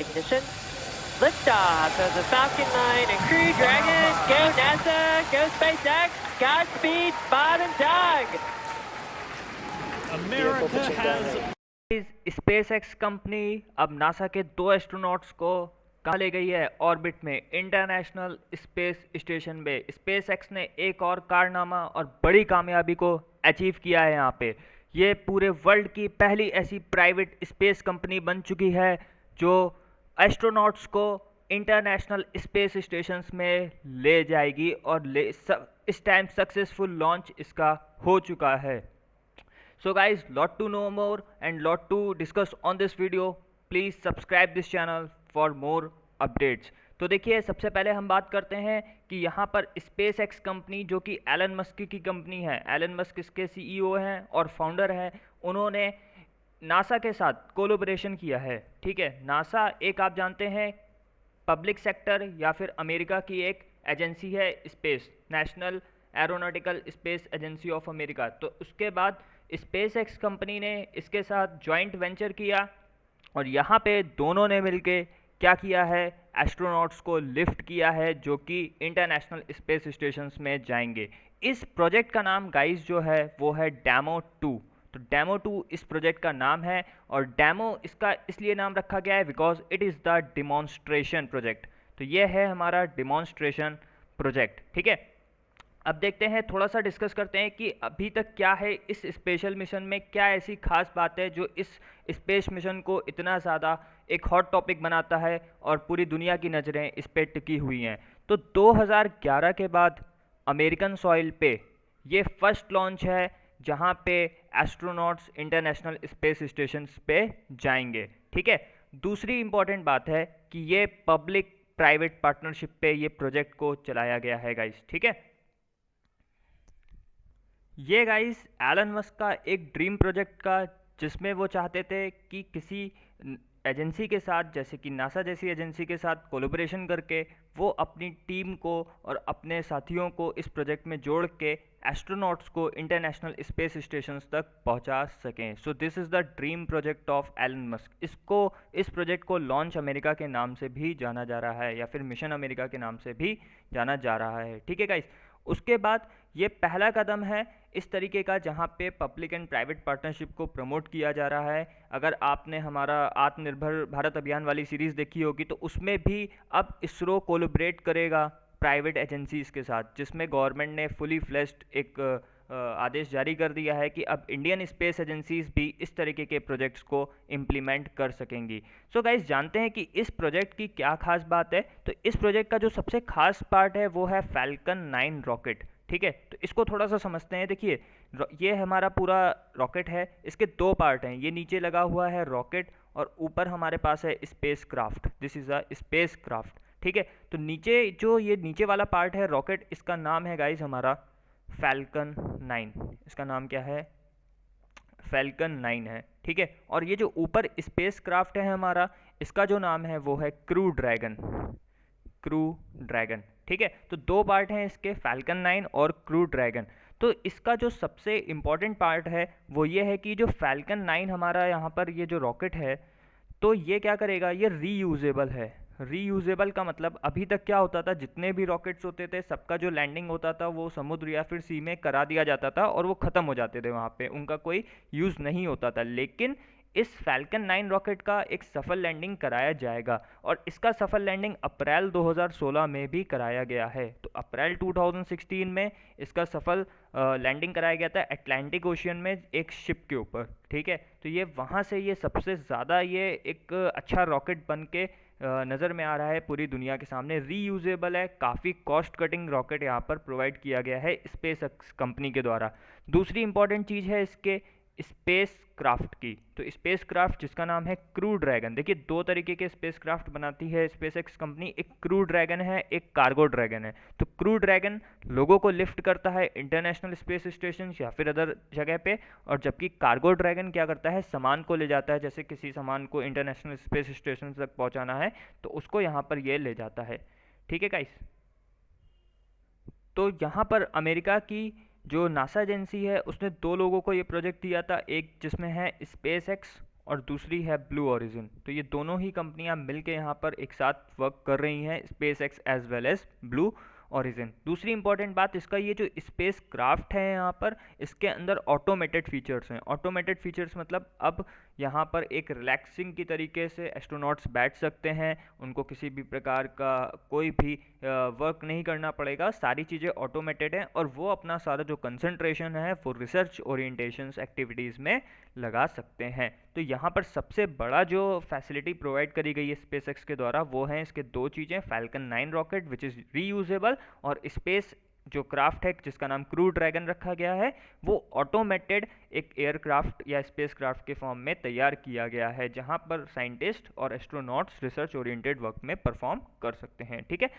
Ignition. Liftoff of the Falcon 9 and Crew Dragon. Go NASA, go SpaceX, Godspeed, Bob and Doug. America has SpaceX company अब NASA के 2 astronauts को कहाँ ले गई है? Orbit में, इंटरनेशनल स्पेस स्टेशन पे। SpaceX ने एक और कारनामा और बड़ी कामयाबी को अचीव किया है यहाँ पे। ये पूरे वर्ल्ड की पहली ऐसी प्राइवेट स्पेस कंपनी बन चुकी है जो एस्ट्रोनॉट्स को इंटरनेशनल स्पेस स्टेशंस में ले जाएगी और इस टाइम सक्सेसफुल लॉन्च इसका हो चुका है। So guys, lot to know more and lot to discuss on this video. Please subscribe this channel for more updates. तो देखिए, सबसे पहले हम बात करते हैं कि यहाँ पर SpaceX कंपनी जो कि एलन मस्क की कंपनी है, एलन मस्क इसके CEO हैं और फाउंडर हैं, उन्होंने नासा के साथ कोलैबोरेशन किया है। ठीक है, नासा एक आप जानते हैं पब्लिक सेक्टर या फिर अमेरिका की एक एजेंसी है, space national aeronautical space agency of America. तो उसके बाद SpaceX कंपनी ने इसके साथ जॉइंट वेंचर किया और यहाँ पे दोनों ने मिलके क्या किया है, एस्ट्रोनॉट्स को लिफ्ट किया है जो कि इंटरनेशनल स्पेस स्टेशंस में जाएंगे। इस प्रोजेक्ट का नाम गाइस जो है वो है डेमो 2। तो डेमो 2 इस प्रोजेक्ट का नाम है और डेमो इसका इसलिए नाम रखा गया है because it is the demonstration project. तो ये है हमारा डिमॉन्स्ट्रेशन प्रोजेक्ट। ठीक है, अब देखते हैं, थोड़ा सा डिस्कस करते हैं कि अभी तक क्या है इस स्पेशल मिशन में, क्या ऐसी खास बात है जो इस स्पेस मिशन को इतना ज़्यादा एक हॉट टॉपिक बनाता है और पूरी दुनिया की नज़रें इस पे टिकी हुई हैं। तो 2011 के बाद अमेरिकन सॉइल पे ये फर्स्ट लॉन्च है जहाँ पे एस्ट्रोनॉट्स इंटरनेशनल स्पेस स्टेशन पे जाएंगे। ठीक है, दूसरी इंपॉर्टेंट बात है कि ये पब्लिक प्राइवेट पार्टनरशिप पे ये प्रोजेक्ट को चलाया गया है गाइस। ठीक है, ये गाइस एलन मस्क का एक ड्रीम प्रोजेक्ट का, जिसमें वो चाहते थे कि किसी एजेंसी के साथ, जैसे कि नासा जैसी एजेंसी के साथ कोलैबोरेशन करके वो अपनी टीम को और अपने साथियों को इस प्रोजेक्ट में जोड़ के एस्ट्रोनॉट्स को इंटरनेशनल स्पेस स्टेशंस तक पहुंचा सकें। So this is the dream project of Elon Musk. इस प्रोजेक्ट को लॉन्च अमेरिका के नाम से भी जाना जा रहा है या फिर मिशन अमेरिका के नाम से भी जाना जा रहा है। ठीक है गाइस, उसके बाद ये पहला कदम है इस तरीके का जहाँ पे पब्लिक एंड प्राइवेट पार्टनरशिप को प्रमोट किया जा रहा है। अगर आपने हमारा आत्मनिर्भर भारत अभियान वाली सीरीज़ देखी होगी तो उसमें भी अब इसरो कोलैबोरेट करेगा प्राइवेट एजेंसीज़ के साथ, जिसमें गवर्नमेंट ने फुली फ्लेश्ड एक आदेश जारी कर दिया है कि अब इंडियन स्पेस एजेंसीज भी इस तरीके के प्रोजेक्ट्स को इम्प्लीमेंट कर सकेंगी। सो गाइस, जानते हैं कि इस प्रोजेक्ट की क्या खास बात है। तो इस प्रोजेक्ट का जो सबसे खास पार्ट है वो है फैल्कन 9 रॉकेट। ठीक है, तो इसको थोड़ा सा समझते हैं। देखिए, ये हमारा पूरा रॉकेट है, इसके 2 पार्ट हैं। ये नीचे लगा हुआ है रॉकेट और ऊपर हमारे पास है space craft. This is a space craft. ठीक है, तो नीचे जो ये नीचे वाला पार्ट है रॉकेट, इसका नाम है गाइज हमारा फैल्कन 9। इसका नाम क्या है? फैल्कन 9 है। ठीक है, और ये जो ऊपर स्पेस क्राफ्ट है हमारा, इसका जो नाम है वो है क्रू ड्रैगन। Crew dragon. ठीक है, तो 2 पार्ट हैं इसके, फैल्कन 9 और क्रू ड्रैगन। तो इसका जो सबसे इम्पॉर्टेंट पार्ट है वो ये है कि जो फैल्कन 9 हमारा यहाँ पर ये जो रॉकेट है, तो ये क्या करेगा, ये रीयूजेबल है। रीयूजेबल का मतलब अभी तक क्या होता था, जितने भी रॉकेट्स होते थे सबका जो लैंडिंग होता था वो समुद्र या फिर सी में करा दिया जाता था और वो ख़त्म हो जाते थे, वहाँ पे उनका कोई यूज़ नहीं होता था। लेकिन इस फैल्कन 9 रॉकेट का एक सफल लैंडिंग कराया जाएगा और इसका सफल लैंडिंग अप्रैल 2016 में भी कराया गया है। तो अप्रैल 2016 में इसका सफल लैंडिंग कराया गया था अटलांटिक ओशियन में एक शिप के ऊपर। ठीक है, तो ये वहाँ से ये सबसे ज़्यादा ये एक अच्छा रॉकेट बन के नज़र में आ रहा है पूरी दुनिया के सामने। रीयूजेबल है, काफ़ी कॉस्ट कटिंग रॉकेट यहाँ पर प्रोवाइड किया गया है स्पेस कंपनी के द्वारा। दूसरी इंपॉर्टेंट चीज़ है इसके स्पेस क्राफ्ट की। तो स्पेस क्राफ्ट जिसका नाम है क्रू ड्रैगन। देखिए, 2 तरीके के स्पेस क्राफ्ट बनाती है स्पेसएक्स कंपनी, एक क्रू ड्रैगन है, एक कार्गो ड्रैगन है। तो क्रू ड्रैगन लोगों को लिफ्ट करता है इंटरनेशनल स्पेस स्टेशन या फिर अदर जगह पे, और जबकि कार्गो ड्रैगन क्या करता है, सामान को ले जाता है। जैसे किसी सामान को इंटरनेशनल स्पेस स्टेशन तक पहुंचाना है तो उसको यहाँ पर ये ले जाता है। ठीक है गाइस, तो यहाँ पर अमेरिका की जो नासा एजेंसी है उसने 2 लोगों को ये प्रोजेक्ट दिया था, एक जिसमें है स्पेस एक्स और दूसरी है ब्लू ओरिजिन। तो ये दोनों ही कंपनियां मिलके यहाँ पर एक साथ वर्क कर रही हैं, SpaceX as well as Blue Origin. दूसरी इंपॉर्टेंट बात, इसका ये जो स्पेस क्राफ्ट है यहाँ पर, इसके अंदर ऑटोमेटेड फीचर्स हैं। ऑटोमेटेड फीचर्स मतलब अब यहाँ पर एक रिलैक्सिंग की तरीके से एस्ट्रोनॉट्स बैठ सकते हैं, उनको किसी भी प्रकार का कोई भी वर्क नहीं करना पड़ेगा, सारी चीज़ें ऑटोमेटेड हैं और वो अपना सारा जो कंसंट्रेशन है वो रिसर्च ओरिएंटेशंस एक्टिविटीज़ में लगा सकते हैं। तो यहाँ पर सबसे बड़ा जो फैसिलिटी प्रोवाइड करी गई है स्पेसएक्स के द्वारा वो है इसके दो चीज़ें, falcon 9 rocket which is reusable, और स्पेस जो क्राफ्ट है जिसका नाम क्रू ड्रैगन रखा गया है वो ऑटोमेटेड एक एयरक्राफ्ट या स्पेस क्राफ्ट के फॉर्म में तैयार किया गया है, जहां पर साइंटिस्ट और एस्ट्रोनॉट्स रिसर्च ओरिएंटेड वर्क में परफॉर्म कर सकते हैं। ठीक है,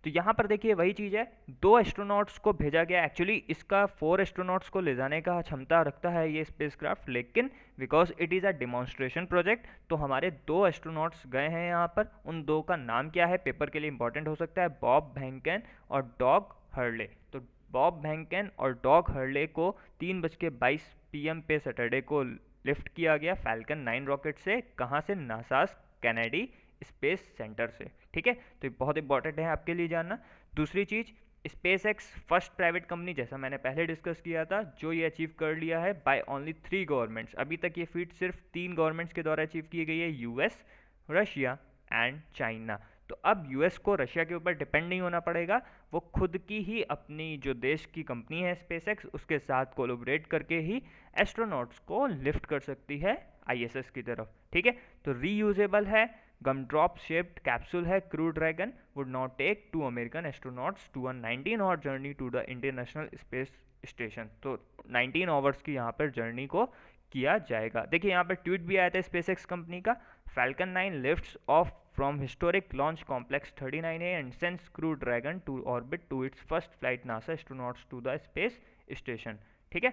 तो यहाँ पर देखिए वही चीज़ है, 2 एस्ट्रोनॉट्स को भेजा गया। एक्चुअली इसका 4 एस्ट्रोनॉट्स को ले जाने का क्षमता रखता है ये स्पेसक्राफ्ट, लेकिन because it is a demonstration project तो हमारे 2 एस्ट्रोनॉट्स गए हैं यहाँ पर। उन 2 का नाम क्या है, पेपर के लिए इंपॉर्टेंट हो सकता है, बॉब भैंकन और डॉग हर्ले। तो बॉब भैंकन और डॉग हर्ले को 3:22 PM पे सैटरडे को लिफ्ट किया गया फैल्कन 9 रॉकेट से। कहाँ से, नासास कैनेडी स्पेस सेंटर से। ठीक है, तो ये बहुत इंपॉर्टेंट है आपके लिए जानना। दूसरी चीज़, SpaceX first private company, जैसा मैंने पहले डिस्कस किया था, जो ये अचीव कर लिया है बाय ओनली 3 गवर्नमेंट्स। अभी तक ये फीट सिर्फ 3 गवर्नमेंट्स के द्वारा अचीव की गई है, यूएस, रशिया एंड चाइना। तो अब यूएस को रशिया के ऊपर डिपेंड नहीं होना पड़ेगा, वो खुद की ही अपनी जो देश की कंपनी है स्पेसएक्स उसके साथ कोलैबोरेट करके ही एस्ट्रोनॉट्स को लिफ्ट कर सकती है आईएसएस की तरफ। ठीक है, तो रीयूजेबल है, गम ड्रॉप शेप्ड कैप्सूल है, Crew Dragon would not take 2 American astronauts to a 19 hour journey to the international space station. तो 19 आवर्स की यहाँ पर जर्नी को किया जाएगा। देखिए यहाँ पर ट्वीट भी आया था स्पेसएक्स कंपनी का, Falcon 9 lifts off from historic launch complex 39A and sends Crew Dragon to orbit to its first flight NASA astronauts to the space station। ठीक है,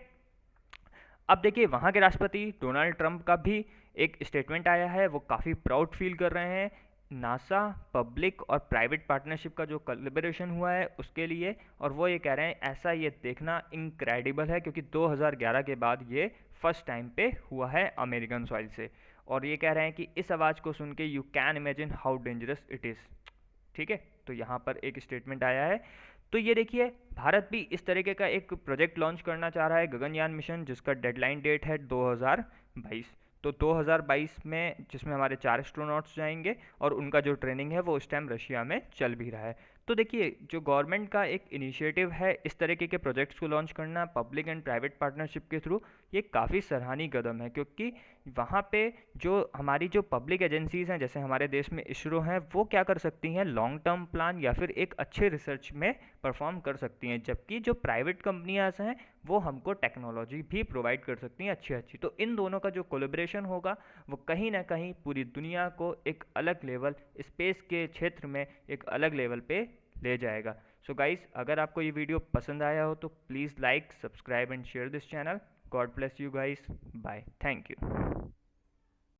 अब देखिए वहाँ के राष्ट्रपति डोनाल्ड ट्रंप का भी एक स्टेटमेंट आया है, वो काफ़ी प्राउड फील कर रहे हैं नासा पब्लिक और प्राइवेट पार्टनरशिप का जो कोलैबोरेशन हुआ है उसके लिए, और वो ये कह रहे हैं ऐसा ये देखना इनक्रेडिबल है क्योंकि 2011 के बाद ये फर्स्ट टाइम पे हुआ है अमेरिकन सॉइल से। और ये कह रहे हैं कि इस आवाज़ को सुन के you can imagine how dangerous it is. ठीक है, तो यहाँ पर एक स्टेटमेंट आया है। तो ये देखिए भारत भी इस तरीके का एक प्रोजेक्ट लॉन्च करना चाह रहा है, गगनयान मिशन, जिसका डेडलाइन डेट है 2022। तो 2022 में जिसमें हमारे 4 एस्ट्रोनॉट्स जाएंगे और उनका जो ट्रेनिंग है वो उस टाइम रशिया में चल भी रहा है। तो देखिए जो गवर्नमेंट का एक इनिशिएटिव है इस तरीके के प्रोजेक्ट्स को लॉन्च करना पब्लिक एंड प्राइवेट पार्टनरशिप के थ्रू, ये काफ़ी सराहनीय कदम है क्योंकि वहाँ पे जो हमारी जो पब्लिक एजेंसीज़ हैं जैसे हमारे देश में इसरो हैं, वो क्या कर सकती हैं, लॉन्ग टर्म प्लान या फिर एक अच्छे रिसर्च में परफॉर्म कर सकती हैं, जबकि जो प्राइवेट कंपनियाँ हैं वो हमको टेक्नोलॉजी भी प्रोवाइड कर सकती हैं अच्छी अच्छी। तो इन दोनों का जो कोलैबोरेशन होगा वो कहीं ना कहीं पूरी दुनिया को एक अलग लेवल, स्पेस के क्षेत्र में एक अलग लेवल पे ले जाएगा। सो गाइस, अगर आपको ये वीडियो पसंद आया हो तो please like, subscribe and share this channel. God bless you guys, bye, thank you.